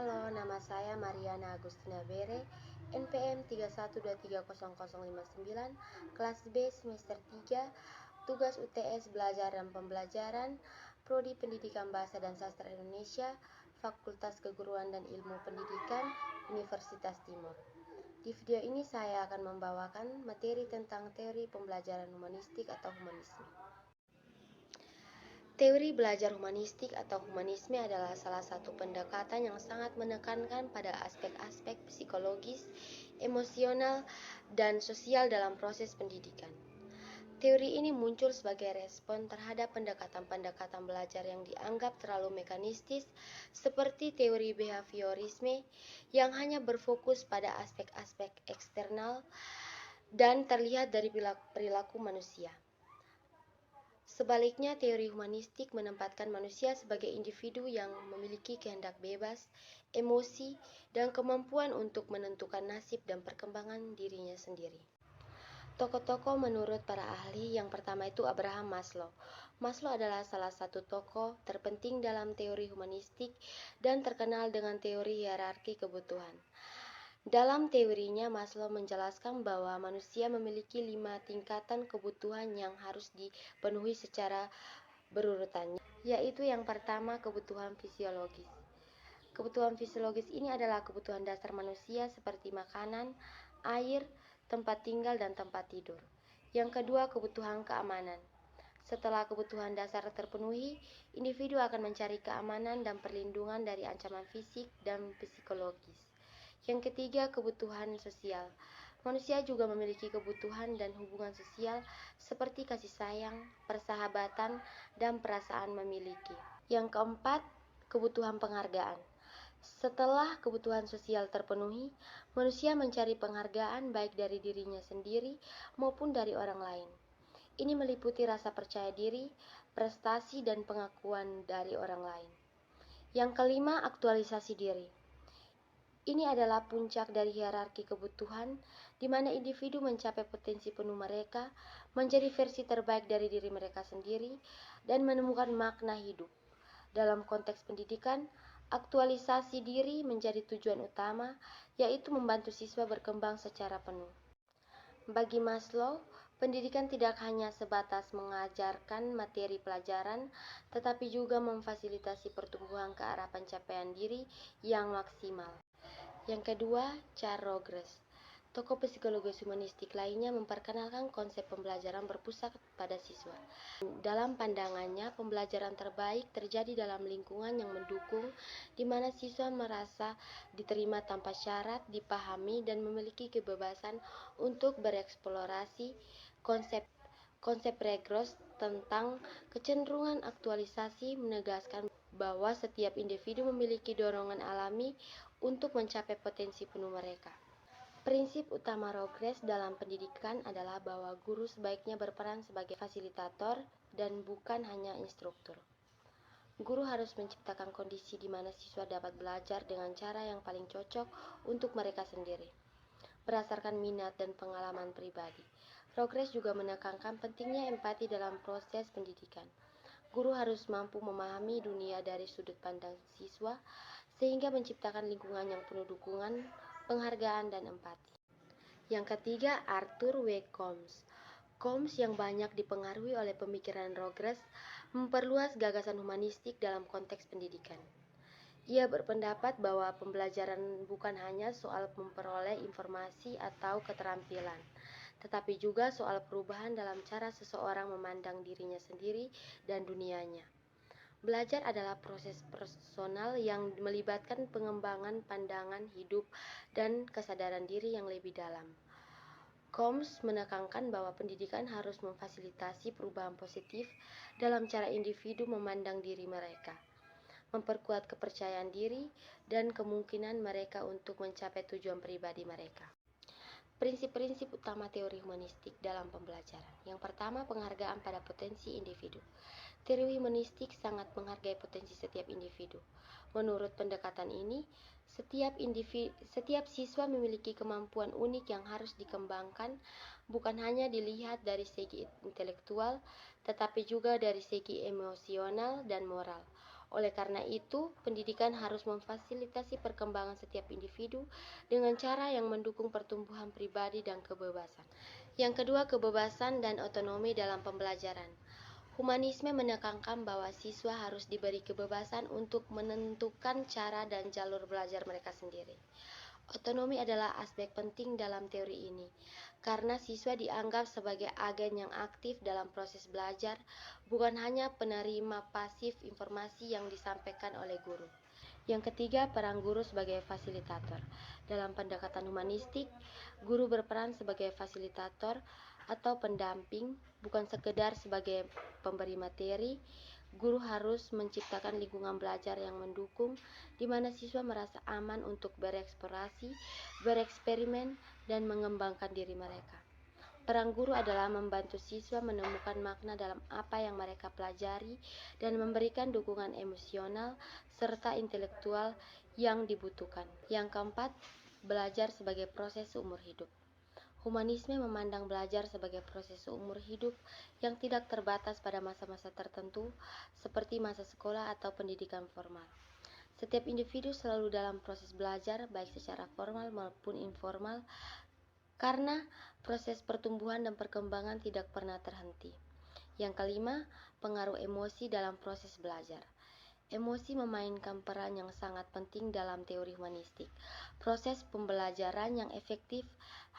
Halo, nama saya Mariana Agustina Bere, NPM 31230059, kelas B semester 3, tugas UTS Belajar dan Pembelajaran, Prodi Pendidikan Bahasa dan Sastra Indonesia, Fakultas Keguruan dan Ilmu Pendidikan, Universitas Timur. Di video ini saya akan membawakan materi tentang teori pembelajaran humanistik atau humanisme. Teori belajar humanistik atau humanisme adalah salah satu pendekatan yang sangat menekankan pada aspek-aspek psikologis, emosional, dan sosial dalam proses pendidikan. Teori ini muncul sebagai respon terhadap pendekatan-pendekatan belajar yang dianggap terlalu mekanistis, seperti teori behaviorisme yang hanya berfokus pada aspek-aspek eksternal dan terlihat dari perilaku manusia. Sebaliknya, teori humanistik menempatkan manusia sebagai individu yang memiliki kehendak bebas, emosi, dan kemampuan untuk menentukan nasib dan perkembangan dirinya sendiri. Tokoh-tokoh menurut para ahli yang pertama itu Abraham Maslow. Maslow adalah salah satu tokoh terpenting dalam teori humanistik dan terkenal dengan teori hierarki kebutuhan. Dalam teorinya, Maslow menjelaskan bahwa manusia memiliki 5 tingkatan kebutuhan yang harus dipenuhi secara berurutan, yaitu yang pertama, kebutuhan fisiologis. Kebutuhan fisiologis ini adalah kebutuhan dasar manusia seperti makanan, air, tempat tinggal, dan tempat tidur. Yang kedua, kebutuhan keamanan. Setelah kebutuhan dasar terpenuhi, individu akan mencari keamanan dan perlindungan dari ancaman fisik dan psikologis. Yang ketiga, kebutuhan sosial. Manusia juga memiliki kebutuhan dan hubungan sosial seperti kasih sayang, persahabatan, dan perasaan memiliki. Yang keempat, kebutuhan penghargaan. Setelah kebutuhan sosial terpenuhi, manusia mencari penghargaan baik dari dirinya sendiri maupun dari orang lain. Ini meliputi rasa percaya diri, prestasi, dan pengakuan dari orang lain. Yang kelima, aktualisasi diri. Ini adalah puncak dari hierarki kebutuhan, di mana individu mencapai potensi penuh mereka, menjadi versi terbaik dari diri mereka sendiri, dan menemukan makna hidup. Dalam konteks pendidikan, aktualisasi diri menjadi tujuan utama, yaitu membantu siswa berkembang secara penuh. Bagi Maslow, pendidikan tidak hanya sebatas mengajarkan materi pelajaran, tetapi juga memfasilitasi pertumbuhan ke arah pencapaian diri yang maksimal. Yang kedua, Charles Rogers. Tokoh psikologis humanistik lainnya memperkenalkan konsep pembelajaran berpusat pada siswa. Dalam pandangannya, pembelajaran terbaik terjadi dalam lingkungan yang mendukung, di mana siswa merasa diterima tanpa syarat, dipahami, dan memiliki kebebasan untuk bereksplorasi. Konsep Rogers tentang kecenderungan aktualisasi menegaskan bahwa setiap individu memiliki dorongan alami untuk mencapai potensi penuh mereka. Prinsip utama Rogers dalam pendidikan adalah bahwa guru sebaiknya berperan sebagai fasilitator dan bukan hanya instruktur. Guru harus menciptakan kondisi di mana siswa dapat belajar dengan cara yang paling cocok untuk mereka sendiri, berdasarkan minat dan pengalaman pribadi. Rogers juga menekankan pentingnya empati dalam proses pendidikan. Guru harus mampu memahami dunia dari sudut pandang siswa, sehingga menciptakan lingkungan yang penuh dukungan, penghargaan, dan empati. Yang ketiga, Arthur W. Combs. Combs yang banyak dipengaruhi oleh pemikiran Rogers memperluas gagasan humanistik dalam konteks pendidikan. Ia berpendapat bahwa pembelajaran bukan hanya soal memperoleh informasi atau keterampilan, tetapi juga soal perubahan dalam cara seseorang memandang dirinya sendiri dan dunianya. Belajar adalah proses personal yang melibatkan pengembangan pandangan hidup dan kesadaran diri yang lebih dalam. Combs menekankan bahwa pendidikan harus memfasilitasi perubahan positif dalam cara individu memandang diri mereka, memperkuat kepercayaan diri, dan kemungkinan mereka untuk mencapai tujuan pribadi mereka. Prinsip-prinsip utama teori humanistik dalam pembelajaran. Yang pertama, penghargaan pada potensi individu. Teori humanistik sangat menghargai potensi setiap individu. Menurut pendekatan ini, setiap siswa memiliki kemampuan unik yang harus dikembangkan, bukan hanya dilihat dari segi intelektual, tetapi juga dari segi emosional dan moral. Oleh karena itu, pendidikan harus memfasilitasi perkembangan setiap individu dengan cara yang mendukung pertumbuhan pribadi dan kebebasan. Yang kedua, kebebasan dan otonomi dalam pembelajaran. Humanisme menekankan bahwa siswa harus diberi kebebasan untuk menentukan cara dan jalur belajar mereka sendiri. Otonomi adalah aspek penting dalam teori ini, karena siswa dianggap sebagai agen yang aktif dalam proses belajar, bukan hanya penerima pasif informasi yang disampaikan oleh guru. Yang ketiga, peran guru sebagai fasilitator. Dalam pendekatan humanistik, guru berperan sebagai fasilitator atau pendamping, bukan sekedar sebagai pemberi materi. Guru harus menciptakan lingkungan belajar yang mendukung, di mana siswa merasa aman untuk bereksplorasi, bereksperimen, dan mengembangkan diri mereka. Peran guru adalah membantu siswa menemukan makna dalam apa yang mereka pelajari dan memberikan dukungan emosional serta intelektual yang dibutuhkan. Yang keempat, belajar sebagai proses seumur hidup. Humanisme memandang belajar sebagai proses seumur hidup yang tidak terbatas pada masa-masa tertentu, seperti masa sekolah atau pendidikan formal. Setiap individu selalu dalam proses belajar, baik secara formal maupun informal, karena proses pertumbuhan dan perkembangan tidak pernah terhenti. Yang kelima, pengaruh emosi dalam proses belajar. Emosi memainkan peran yang sangat penting dalam teori humanistik. Proses pembelajaran yang efektif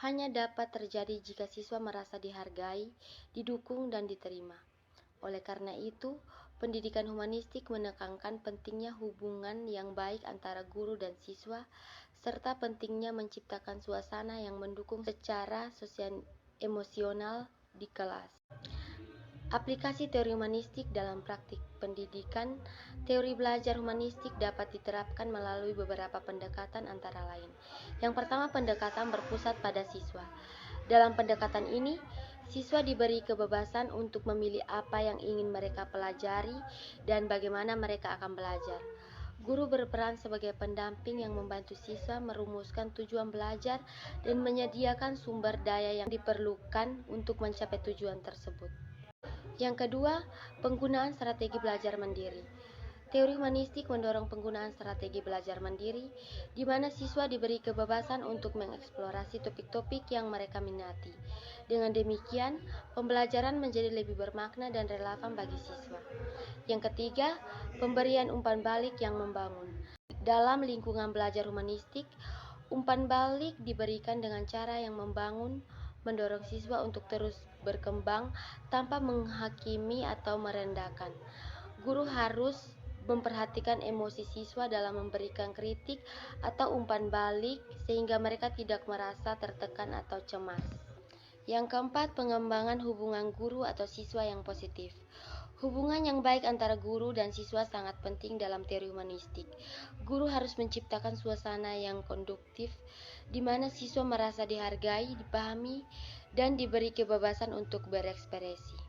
hanya dapat terjadi jika siswa merasa dihargai, didukung, dan diterima. Oleh karena itu, pendidikan humanistik menekankan pentingnya hubungan yang baik antara guru dan siswa, serta pentingnya menciptakan suasana yang mendukung secara sosial emosional di kelas. Aplikasi teori humanistik dalam praktik pendidikan. Teori belajar humanistik dapat diterapkan melalui beberapa pendekatan antara lain. Yang pertama, pendekatan berpusat pada siswa. Dalam pendekatan ini, siswa diberi kebebasan untuk memilih apa yang ingin mereka pelajari dan bagaimana mereka akan belajar. Guru berperan sebagai pendamping yang membantu siswa merumuskan tujuan belajar dan menyediakan sumber daya yang diperlukan untuk mencapai tujuan tersebut. Yang kedua, penggunaan strategi belajar mandiri. Teori humanistik mendorong penggunaan strategi belajar mandiri, di mana siswa diberi kebebasan untuk mengeksplorasi topik-topik yang mereka minati. Dengan demikian, pembelajaran menjadi lebih bermakna dan relevan bagi siswa. Yang ketiga, pemberian umpan balik yang membangun. Dalam lingkungan belajar humanistik, umpan balik diberikan dengan cara yang membangun, mendorong siswa untuk terus berkembang tanpa menghakimi atau merendahkan. Guru harus memperhatikan emosi siswa dalam memberikan kritik atau umpan balik sehingga mereka tidak merasa tertekan atau cemas. Yang keempat, pengembangan hubungan guru atau siswa yang positif. Hubungan yang baik antara guru dan siswa sangat penting dalam teori humanistik. Guru harus menciptakan suasana yang konduktif, di mana siswa merasa dihargai, dipahami, dan diberi kebebasan untuk berekspresi.